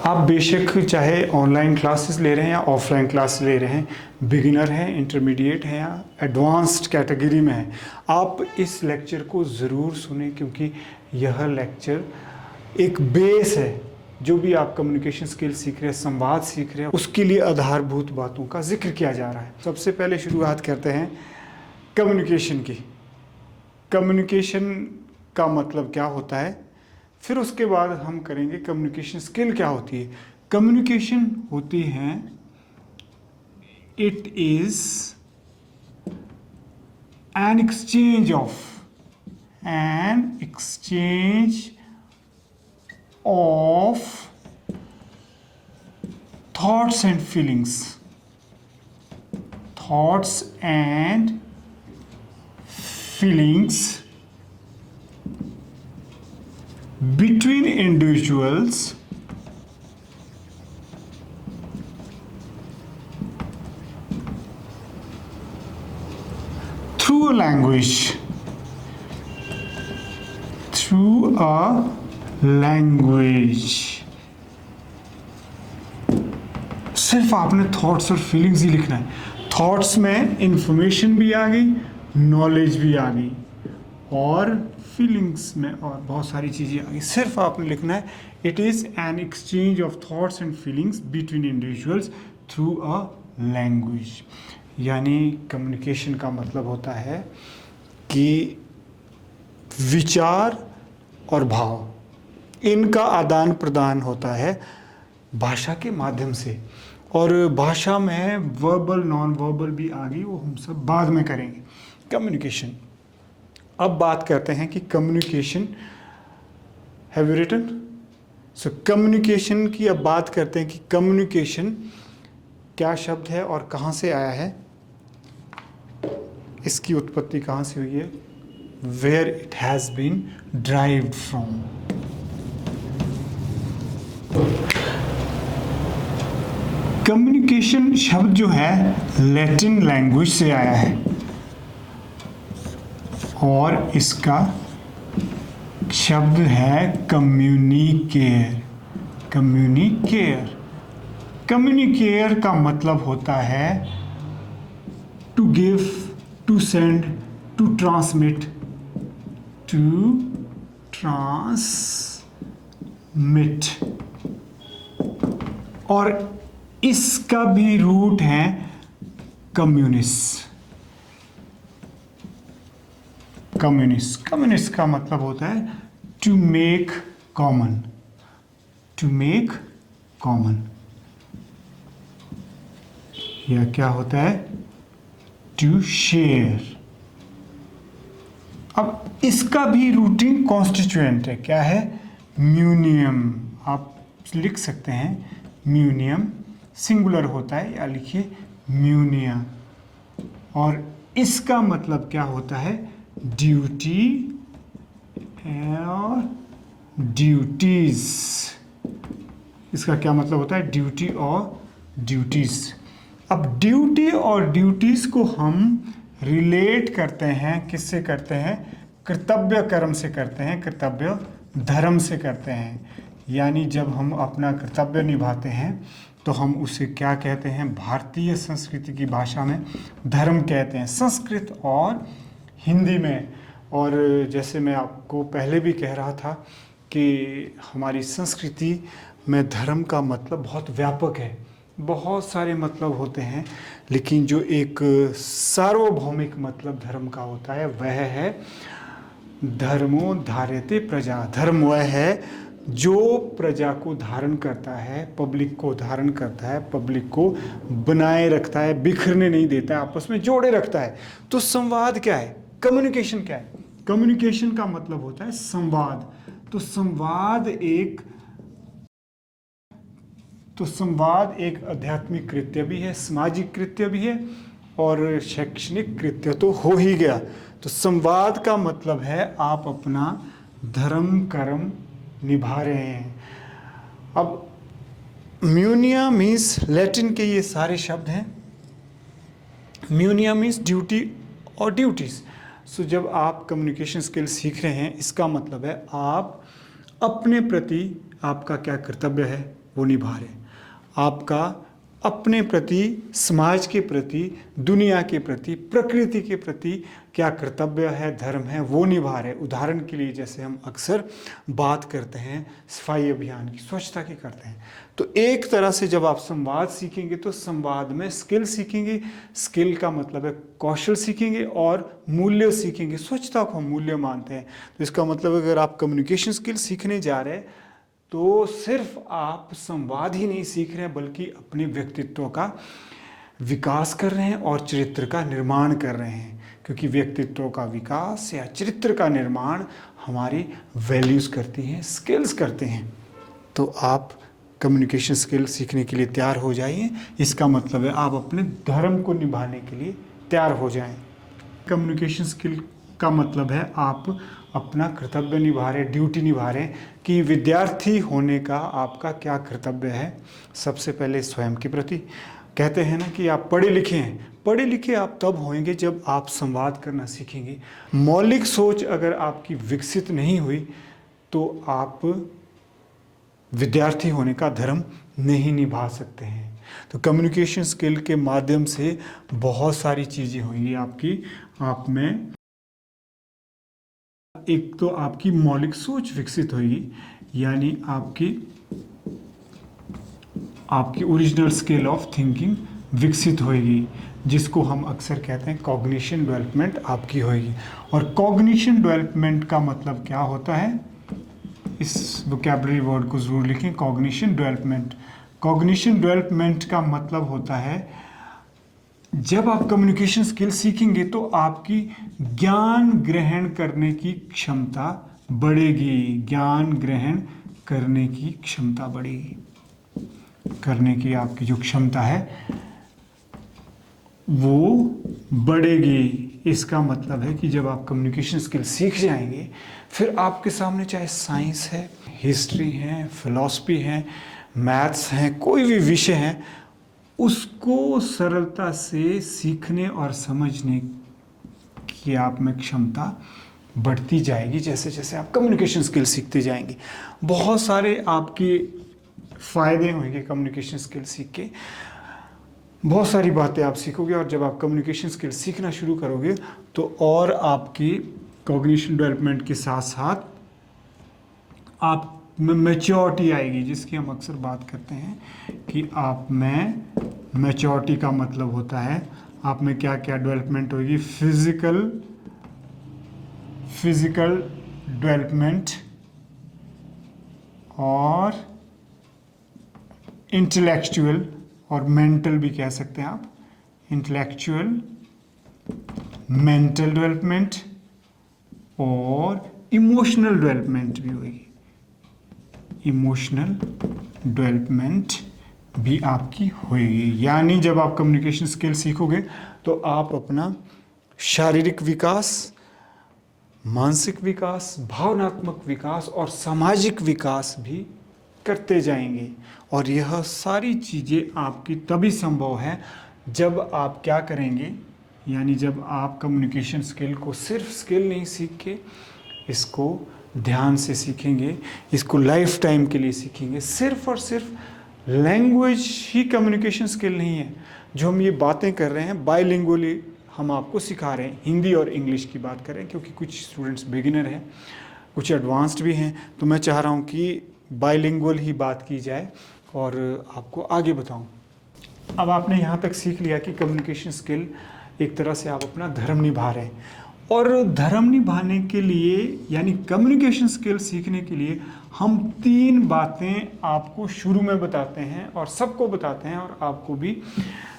आप बेशक चाहे ऑनलाइन क्लासेस ले रहे हैं या ऑफलाइन क्लास ले रहे हैं, बिगिनर हैं, इंटरमीडिएट हैं या एडवांस्ड कैटेगरी में हैं, आप इस लेक्चर को ज़रूर सुनें, क्योंकि यह लेक्चर एक बेस है। जो भी आप कम्युनिकेशन स्किल सीख रहे हैं, संवाद सीख रहे हैं, उसके लिए आधारभूत बातों का जिक्र किया जा रहा है। सबसे पहले शुरुआत करते हैं कम्युनिकेशन की। कम्युनिकेशन का मतलब क्या होता है, फिर उसके बाद हम करेंगे कम्युनिकेशन स्किल क्या होती है। कम्युनिकेशन होती है, it is an exchange of thoughts and feelings between individuals through a language. सिर्फ आपने थॉट्स और फीलिंग्स ही लिखना है। थॉट्स में इंफॉर्मेशन भी आ गई, नॉलेज भी आ गई, और फीलिंग्स में और बहुत सारी चीज़ें आ गई। सिर्फ आपने लिखना है, it is an exchange of thoughts and feelings between individuals through a language. यानी कम्युनिकेशन का मतलब होता है कि विचार और भाव, इनका आदान प्रदान होता है भाषा के माध्यम से। और भाषा में वर्बल नॉन वर्बल भी आ गई, वो हम सब बाद में करेंगे। कम्युनिकेशन, अब बात करते हैं कि communication, have you written? So communication की अब बात करते हैं कि कम्युनिकेशन क्या शब्द है और कहाँ से आया है, इसकी उत्पत्ति कहाँ से हुई है, where it has been derived from. Communication शब्द जो है लैटिन लैंग्वेज से आया है, और इसका शब्द है कम्युनिकेयर। कम्युनिकेयर का मतलब होता है to give, to send, to transmit, और इसका भी रूट है कम्युनिस्ट का मतलब होता है टू मेक कॉमन, या क्या होता है, टू शेयर। अब इसका भी रूटिंग कॉन्स्टिट्यूएंट है, क्या है, म्यूनियम। आप लिख सकते हैं म्यूनियम, सिंगुलर होता है, या लिखिए म्यूनिया। और इसका मतलब क्या होता है, ड्यूटी और ड्यूटीज। इसका क्या मतलब होता है, ड्यूटी और ड्यूटीज। अब ड्यूटी और ड्यूटीज को हम रिलेट करते हैं, किससे करते हैं, कर्तव्य कर्म से करते हैं, कर्तव्य धर्म से करते हैं। यानी जब हम अपना कर्तव्य निभाते हैं तो हम उसे क्या कहते हैं, भारतीय संस्कृति की भाषा में धर्म कहते हैं, संस्कृत और हिंदी में। और जैसे मैं आपको पहले भी कह रहा था कि हमारी संस्कृति में धर्म का मतलब बहुत व्यापक है, बहुत सारे मतलब होते हैं, लेकिन जो एक सार्वभौमिक मतलब धर्म का होता है वह है धर्मो धार्यते प्रजा। धर्म वह है जो प्रजा को धारण करता है, पब्लिक को धारण करता है, पब्लिक को बनाए रखता है, बिखरने नहीं देता है, आपस में जोड़े रखता है। तो संवाद क्या है, कम्युनिकेशन क्या है, कम्युनिकेशन का मतलब होता है संवाद। तो संवाद एक आध्यात्मिक कृत्य भी है, सामाजिक कृत्य भी है, और शैक्षणिक कृत्य तो हो ही गया। तो संवाद का मतलब है आप अपना धर्म कर्म निभा रहे हैं। अब म्यूनिया मीन्स, लैटिन के ये सारे शब्द हैं। म्यूनिया मीन्स ड्यूटी और ड्यूटीज़। सो जब आप कम्युनिकेशन स्किल सीख रहे हैं, इसका मतलब है आप अपने प्रति आपका क्या कर्तव्य है, वो निभा रहे हैं। आपका अपने प्रति, समाज के प्रति, दुनिया के प्रति, प्रकृति के प्रति क्या कर्तव्य है, धर्म है, वो निभा रहे। उदाहरण के लिए जैसे हम अक्सर बात करते हैं सफाई अभियान की, स्वच्छता की करते हैं, तो एक तरह से जब आप संवाद सीखेंगे तो संवाद में स्किल सीखेंगे। स्किल का मतलब है कौशल सीखेंगे और मूल्य सीखेंगे। स्वच्छता को हम मूल्य मानते हैं, तो इसका मतलब अगर आप कम्युनिकेशन स्किल सीखने जा रहे हैं तो सिर्फ आप संवाद ही नहीं सीख रहे हैं बल्कि अपने व्यक्तित्व का विकास कर रहे हैं और चरित्र का निर्माण कर रहे हैं, क्योंकि व्यक्तित्व का विकास या चरित्र का निर्माण हमारी वैल्यूज़ करती हैं, स्किल्स करते हैं। तो आप कम्युनिकेशन स्किल सीखने के लिए तैयार हो जाइए। इसका मतलब है आप अपने धर्म को निभाने के लिए तैयार हो जाएं। कम्युनिकेशन स्किल का मतलब है आप अपना कर्तव्य निभा रहे, ड्यूटी निभा रहे हैं कि विद्यार्थी होने का आपका क्या कर्तव्य है। सबसे पहले स्वयं के प्रति, कहते हैं ना कि आप पढ़े लिखे हैं। पढ़े लिखे आप तब होंगे जब आप संवाद करना सीखेंगे। मौलिक सोच अगर आपकी विकसित नहीं हुई तो आप विद्यार्थी होने का धर्म नहीं निभा सकते हैं। तो कम्युनिकेशन स्किल के माध्यम से बहुत सारी चीज़ें होंगी आपकी, आप में एक तो आपकी मौलिक सोच विकसित होगी, यानी आपकी ओरिजिनल स्केल ऑफ थिंकिंग विकसित होएगी, जिसको हम अक्सर कहते हैं कॉग्निशन डेवलपमेंट आपकी होएगी। और कॉग्निशन डेवलपमेंट का मतलब क्या होता है, इस वोकैबुलरी वर्ड को ज़रूर लिखें, कॉग्निशन डेवलपमेंट। कॉग्निशन डेवलपमेंट का मतलब होता है जब आप कम्युनिकेशन स्किल सीखेंगे तो आपकी ज्ञान ग्रहण करने की क्षमता बढ़ेगी। ज्ञान ग्रहण करने की क्षमता बढ़ेगी, करने की आपकी जो क्षमता है वो बढ़ेगी। इसका मतलब है कि जब आप कम्युनिकेशन स्किल सीख जाएंगे फिर आपके सामने चाहे साइंस है, हिस्ट्री है, फिलॉसफी है, मैथ्स है, कोई भी विषय है, उसको सरलता से सीखने और समझने की आप में क्षमता बढ़ती जाएगी जैसे जैसे आप कम्युनिकेशन स्किल सीखते जाएंगे। बहुत सारे आपके फ़ायदे होंगे कम्युनिकेशन स्किल सीख के, बहुत सारी बातें आप सीखोगे। और जब आप कम्युनिकेशन स्किल सीखना शुरू करोगे तो और आपकी कॉग्निशन डेवलपमेंट के साथ साथ आप में मैच्योरिटी आएगी, जिसकी हम अक्सर बात करते हैं कि आप में मैच्योरिटी का मतलब होता है आप में क्या क्या डेवलपमेंट होगी। फिजिकल डेवलपमेंट और इंटेलेक्चुअल और मेंटल भी कह सकते हैं आप, इंटेलेक्चुअल, मेंटल डेवलपमेंट और इमोशनल डेवलपमेंट भी होगी। इमोशनल डेवलपमेंट भी आपकी होगी। यानी जब आप कम्युनिकेशन स्किल सीखोगे तो आप अपना शारीरिक विकास, मानसिक विकास, भावनात्मक विकास और सामाजिक विकास भी करते जाएंगे। और यह सारी चीज़ें आपकी तभी संभव है जब आप क्या करेंगे, यानी जब आप कम्युनिकेशन स्किल को सिर्फ स्किल नहीं सीख के इसको ध्यान से सीखेंगे, इसको लाइफ टाइम के लिए सीखेंगे। सिर्फ और सिर्फ लैंग्वेज ही कम्युनिकेशन स्किल नहीं है। जो हम ये बातें कर रहे हैं बाइलिंगुअली हम आपको सिखा रहे हैं, हिंदी और इंग्लिश की बात करें, क्योंकि कुछ स्टूडेंट्स बिगिनर हैं, कुछ एडवांस्ड भी हैं, तो मैं चाह रहा हूँ कि बाइलिंगुअल ही बात की जाए और आपको आगे बताऊँ। अब आपने यहाँ तक सीख लिया कि कम्युनिकेशन स्किल एक तरह से आप अपना धर्म निभा रहे हैं, और धर्म निभाने के लिए यानी कम्युनिकेशन स्किल सीखने के लिए हम 3 बातें आपको शुरू में बताते हैं और सबको बताते हैं और आपको भी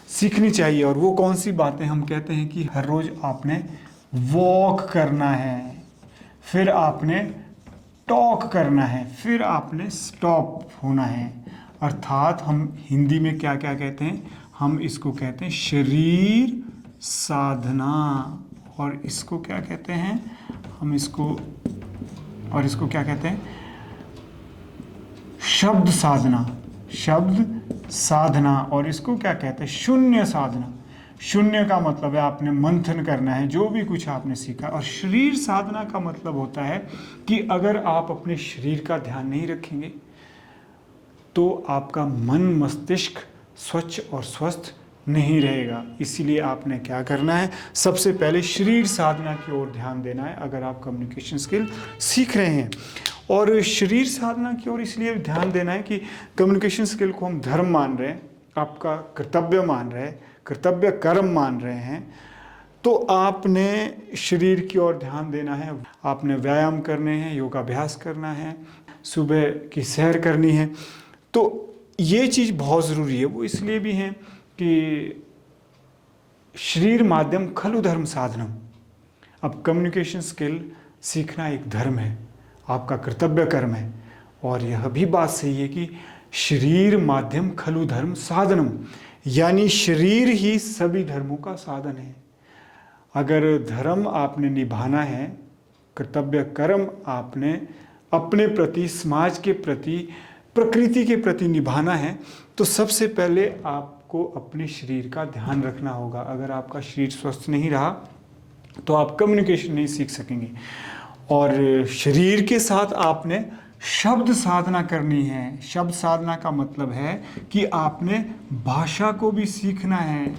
सीखनी चाहिए। और वो कौन सी बातें, हम कहते हैं कि हर रोज़ आपने वॉक करना है, फिर आपने टॉक करना है, फिर आपने स्टॉप होना है। अर्थात हम हिंदी में क्या क्या कहते हैं, हम इसको कहते हैं शरीर साधना, और इसको क्या कहते हैं, हम इसको और इसको क्या कहते हैं, शब्द साधना, शब्द साधना, और इसको क्या कहते हैं, शून्य साधना। शून्य का मतलब है आपने मंथन करना है जो भी कुछ आपने सीखा। और शरीर साधना का मतलब होता है कि अगर आप अपने शरीर का ध्यान नहीं रखेंगे तो आपका मन मस्तिष्क स्वच्छ और स्वस्थ नहीं रहेगा। इसीलिए आपने क्या करना है, सबसे पहले शरीर साधना की ओर ध्यान देना है अगर आप कम्युनिकेशन स्किल सीख रहे हैं। और शरीर साधना की ओर इसलिए ध्यान देना है कि कम्युनिकेशन स्किल को हम धर्म मान रहे हैं, आपका कर्तव्य मान रहे हैं, कर्तव्य कर्म मान रहे हैं, तो आपने शरीर की ओर ध्यान देना है। आपने व्यायाम करने हैं, योगाभ्यास करना है, सुबह की सैर करनी है। तो ये चीज़ बहुत ज़रूरी है। वो इसलिए भी है कि शरीर माध्यम खलु धर्म साधनम। अब कम्युनिकेशन स्किल सीखना एक धर्म है, आपका कर्तव्य कर्म है। और यह भी बात सही है कि शरीर माध्यम खलु धर्म साधनम, यानी शरीर ही सभी धर्मों का साधन है। अगर धर्म आपने निभाना है, कर्तव्य कर्म आपने अपने प्रति, समाज के प्रति, प्रकृति के प्रति निभाना है, तो सबसे पहले आपको अपने शरीर का ध्यान रखना होगा। अगर आपका शरीर स्वस्थ नहीं रहा तो आप कम्युनिकेशन नहीं सीख सकेंगे। और शरीर के साथ आपने शब्द साधना करनी है। शब्द साधना का मतलब है कि आपने भाषा को भी सीखना है,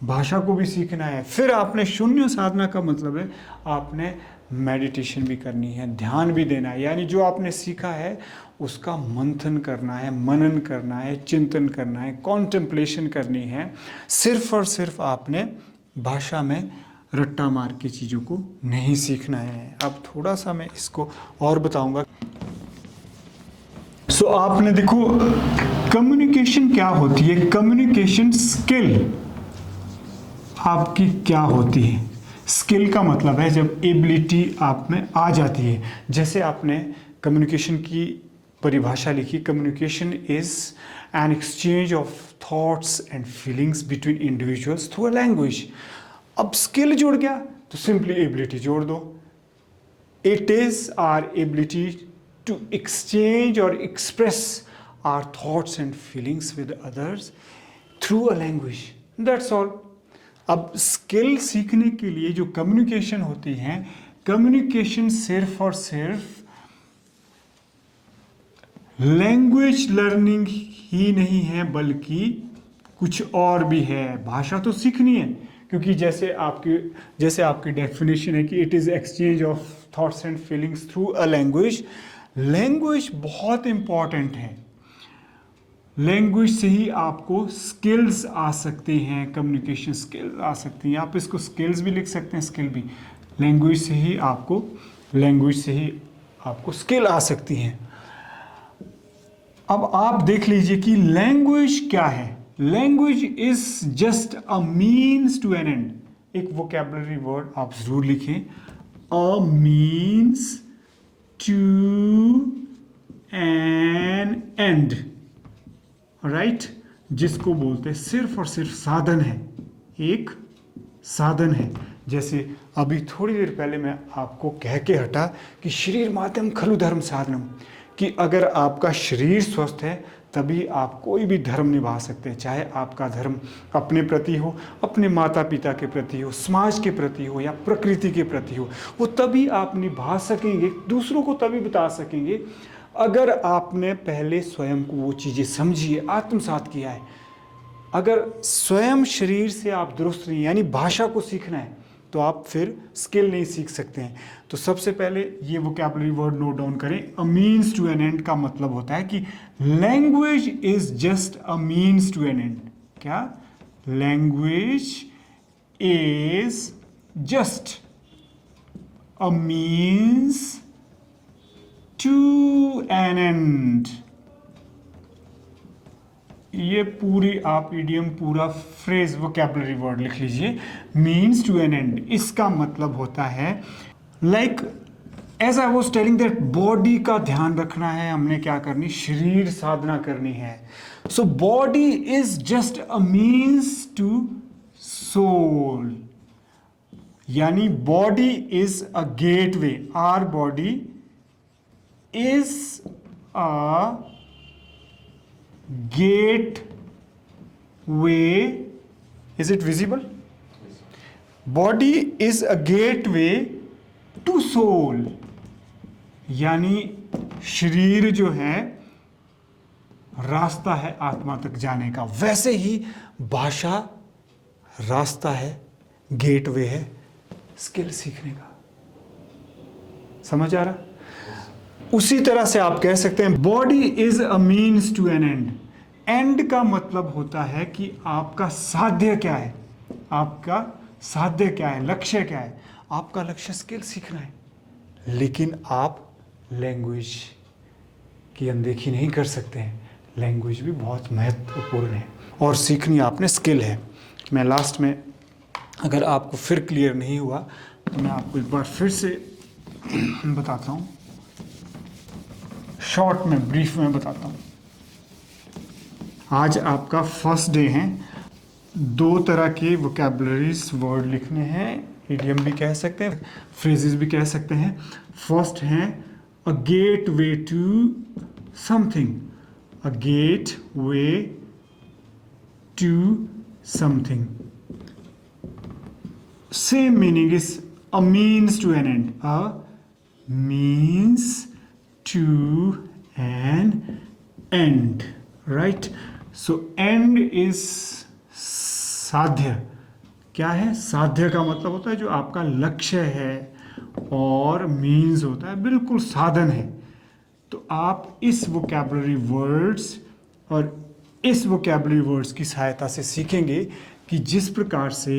भाषा को भी सीखना है। फिर आपने शून्य साधना का मतलब है आपने मेडिटेशन भी करनी है, ध्यान भी देना है, यानी जो आपने सीखा है उसका मंथन करना है, मनन करना है, चिंतन करना है, कॉन्टेम्पलेशन करनी है। सिर्फ और सिर्फ आपने भाषा में रट्टा मार के चीज़ों को नहीं सीखना है। अब थोड़ा सा मैं इसको और बताऊंगा। सो आपने देखो कम्युनिकेशन क्या होती है, कम्युनिकेशन स्किल आपकी क्या होती है। स्किल का मतलब है जब एबिलिटी आप में आ जाती है। जैसे आपने कम्युनिकेशन की परिभाषा लिखी, communication is an exchange of thoughts and feelings between individuals through a language. अब स्किल जुड़ गया तो सिंपली एबिलिटी जोड़ दो। It is our ability to exchange और express our thoughts and feelings with others through a language, that's all. अब skill सीखने के लिए जो कम्युनिकेशन होती है, कम्युनिकेशन सिर्फ और सिर्फ लैंग्वेज लर्निंग ही नहीं है, बल्कि कुछ और भी है। भाषा तो सीखनी है, क्योंकि जैसे आपकी डेफिनेशन है कि it is exchange of thoughts and feelings through a language. Language बहुत इंपॉर्टेंट है। लैंग्वेज से ही आपको स्किल्स आ सकते हैं, कम्युनिकेशन स्किल्स आ सकती हैं। आप इसको स्किल्स भी लिख सकते हैं, स्किल भी। लैंग्वेज से ही आपको स्किल आ सकती हैं। अब आप देख लीजिए कि लैंग्वेज क्या है। Language is just a means to an end. एक वोकैबुलरी वर्ड आप जरूर लिखें, a means to an end, right, जिसको बोलते हैं सिर्फ और सिर्फ साधन है, एक साधन है। जैसे अभी थोड़ी देर पहले मैं आपको कह के हटा कि शरीर माध्यम खलु धर्म साधनम, कि अगर आपका शरीर स्वस्थ है तभी आप कोई भी धर्म निभा सकते हैं। चाहे आपका धर्म अपने प्रति हो, अपने माता पिता के प्रति हो, समाज के प्रति हो, या प्रकृति के प्रति हो, वो तभी आप निभा सकेंगे, दूसरों को तभी बता सकेंगे अगर आपने पहले स्वयं को वो चीज़ें समझी है, आत्मसात किया है। अगर स्वयं शरीर से आप दुरुस्त नहीं, यानी भाषा को सीखना है, तो आप फिर स्किल नहीं सीख सकते हैं। तो सबसे पहले ये वोकैबुलरी वर्ड नोट डाउन करें। A means to an end का मतलब होता है कि language is just a means to an end. क्या? Language is just a means to an end. ये पूरी आप इडियम, पूरा फ्रेज, वोकैबुलरी वर्ड लिख लीजिए, मीन्स टू एन एंड। इसका मतलब होता है like as I was telling that body का ध्यान रखना है, हमने क्या करनी, शरीर साधना करनी है। So body is just a means to soul, यानी body is a gateway. Our body is a gateway. Is it visible? Body is a gateway to soul. यानी शरीर जो है रास्ता है आत्मा तक जाने का, वैसे ही भाषा रास्ता है, गेटवे है स्किल सीखने का। समझ आ रहा? उसी तरह से आप कह सकते हैं body is a means to an end. End का मतलब होता है कि आपका साध्य क्या है, आपका साध्य क्या है, लक्ष्य क्या है। आपका लक्ष्य स्किल सीखना है, लेकिन आप लैंग्वेज की अनदेखी नहीं कर सकते हैं। लैंग्वेज भी बहुत महत्वपूर्ण है और सीखनी आपने स्किल है। मैं लास्ट में, अगर आपको फिर क्लियर नहीं हुआ तो मैं आपको एक बार फिर से बताता हूँ, शॉर्ट में, ब्रीफ में बताता हूँ। आज आपका फर्स्ट डे है। 2 तरह के वोकैबुलरीज वर्ड लिखने हैं, इडियम भी कह सकते हैं, फ्रेजेस भी कह सकते हैं। फर्स्ट है a gateway to something, a gateway to something. Same meaning is a means to an end, a means to an end, right. So end is साध्य। क्या है? साध्य का मतलब होता है जो आपका लक्ष्य है, और मीन्स होता है बिल्कुल साधन है। तो आप इस वोकैबुलरी वर्ड्स और इस वोकैबुलरी वर्ड्स की सहायता से सीखेंगे कि जिस प्रकार से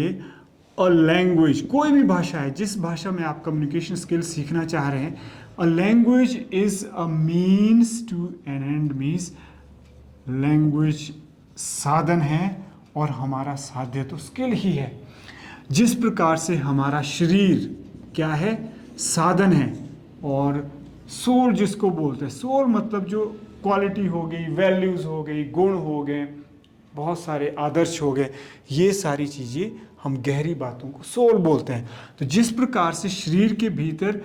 अ लैंग्वेज, कोई भी भाषा है, जिस भाषा में आप कम्युनिकेशन स्किल्स सीखना चाह रहे हैं, a language is a means to an end, means language साधन है और हमारा साध्य तो स्किल ही है। जिस प्रकार से हमारा शरीर क्या है? साधन है, और सोल जिसको बोलते हैं, सोल मतलब जो क्वालिटी हो गई, वैल्यूज़ हो गई, गुण हो गए, बहुत सारे आदर्श हो गए, ये सारी चीज़ें हम गहरी बातों को सोल बोलते हैं। तो जिस प्रकार से शरीर के भीतर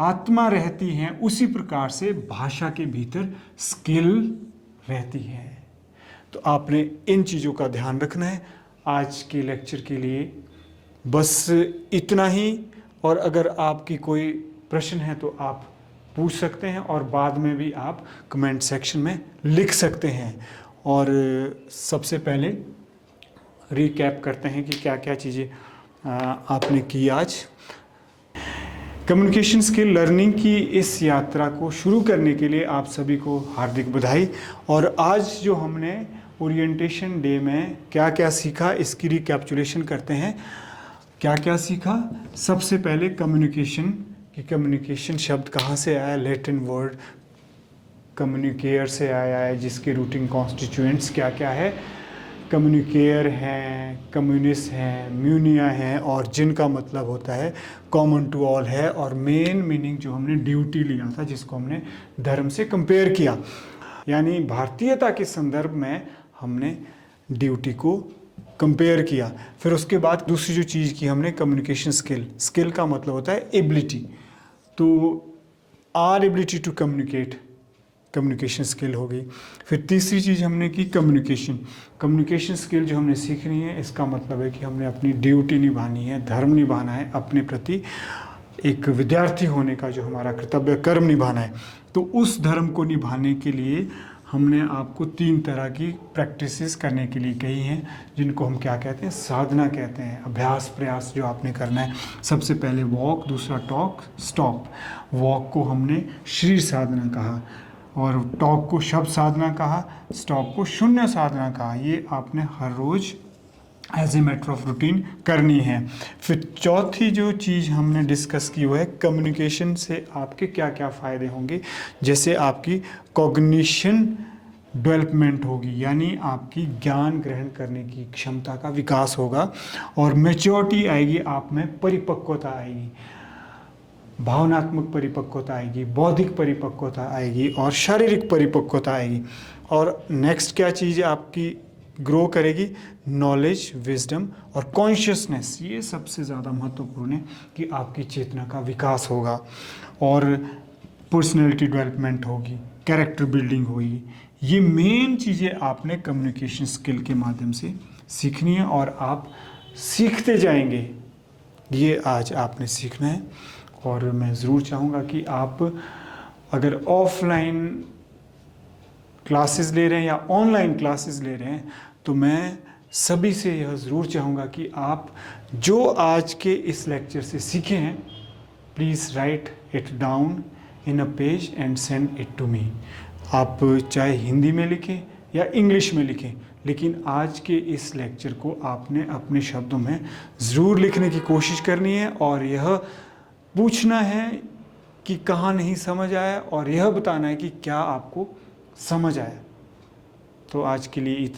आत्मा रहती है, उसी प्रकार से भाषा के भीतर स्किल रहती है। तो आपने इन चीज़ों का ध्यान रखना है। आज के लेक्चर के लिए बस इतना ही, और अगर आपकी कोई प्रश्न है तो आप पूछ सकते हैं, और बाद में भी आप कमेंट सेक्शन में लिख सकते हैं। और सबसे पहले रिकैप करते हैं कि क्या क्या चीज़ें आपने की आज। कम्युनिकेशन स्किल लर्निंग की इस यात्रा को शुरू करने के लिए आप सभी को हार्दिक बधाई। और आज जो हमने ओरिएंटेशन डे में क्या क्या सीखा, इसकी रिकैप्चुलेशन करते हैं। क्या क्या सीखा? सबसे पहले कम्युनिकेशन, कि कम्युनिकेशन शब्द कहाँ से आया, लैटिन वर्ड कम्युनिकेयर से आया है, जिसके रूटिंग कॉन्स्टिट्यूएंट्स क्या क्या है। कम्युनिकेयर हैं, कम्युनिस्ट हैं, म्यूनिया हैं, और जिनका मतलब होता है कॉमन टू ऑल है। और मेन मीनिंग जो हमने ड्यूटी लिया था, जिसको हमने धर्म से कंपेयर किया, यानी भारतीयता के संदर्भ में हमने ड्यूटी को कंपेयर किया। फिर उसके बाद दूसरी जो चीज़ की हमने, कम्युनिकेशन स्किल। स्किल का मतलब होता है एबिलिटी, तो our ability to communicate, communication skill हो गई। फिर तीसरी चीज़ हमने की कम्युनिकेशन। कम्युनिकेशन स्किल जो हमने सीखनी है, इसका मतलब है कि हमने अपनी ड्यूटी निभानी है, धर्म निभाना है, अपने प्रति एक विद्यार्थी होने का जो हमारा कर्तव्य, कर्म निभाना है। तो उस धर्म को निभाने के लिए हमने आपको 3 तरह की प्रैक्टिसेस करने के लिए कही हैं, जिनको हम क्या कहते हैं? साधना कहते हैं। अभ्यास, प्रयास जो आपने करना है। सबसे पहले वॉक, दूसरा टॉक, स्टॉप। वॉक को हमने शरीर साधना कहा, और टॉक को शब्द साधना कहा, स्टॉप को शून्य साधना कहा। ये आपने हर रोज़ as a matter of routine करनी है। फिर चौथी जो चीज़ हमने डिस्कस की वो है कम्युनिकेशन से आपके क्या क्या फ़ायदे होंगे। जैसे आपकी कॉग्निशन डेवलपमेंट होगी, यानी आपकी ज्ञान ग्रहण करने की क्षमता का विकास होगा, और मैच्योरिटी आएगी, आप में परिपक्वता आएगी, भावनात्मक परिपक्वता आएगी, बौद्धिक परिपक्वता आएगी, और शारीरिक परिपक्वता आएगी। और नेक्स्ट क्या चीज़ आपकी ग्रो करेगी? नॉलेज, विजडम और कॉन्शियसनेस। ये सबसे ज़्यादा महत्वपूर्ण है कि आपकी चेतना का विकास होगा, और पर्सनैलिटी डेवलपमेंट होगी, कैरेक्टर बिल्डिंग होगी। ये मेन चीज़ें आपने कम्युनिकेशन स्किल के माध्यम से सीखनी है, और आप सीखते जाएंगे। ये आज आपने सीखना है। और मैं ज़रूर चाहूँगा कि आप अगर ऑफलाइन क्लासेस ले रहे हैं या ऑनलाइन क्लासेस ले रहे हैं, तो मैं सभी से यह ज़रूर चाहूँगा कि आप जो आज के इस लेक्चर से सीखे हैं, please write it down in a page and send it to me. आप चाहे हिंदी में लिखें या इंग्लिश में लिखें, लेकिन आज के इस लेक्चर को आपने अपने शब्दों में ज़रूर लिखने की कोशिश करनी है और यह पूछना है कि कहाँ नहीं समझ आया और यह बताना है कि क्या आपको समझ आया। तो आज के लिए इतना।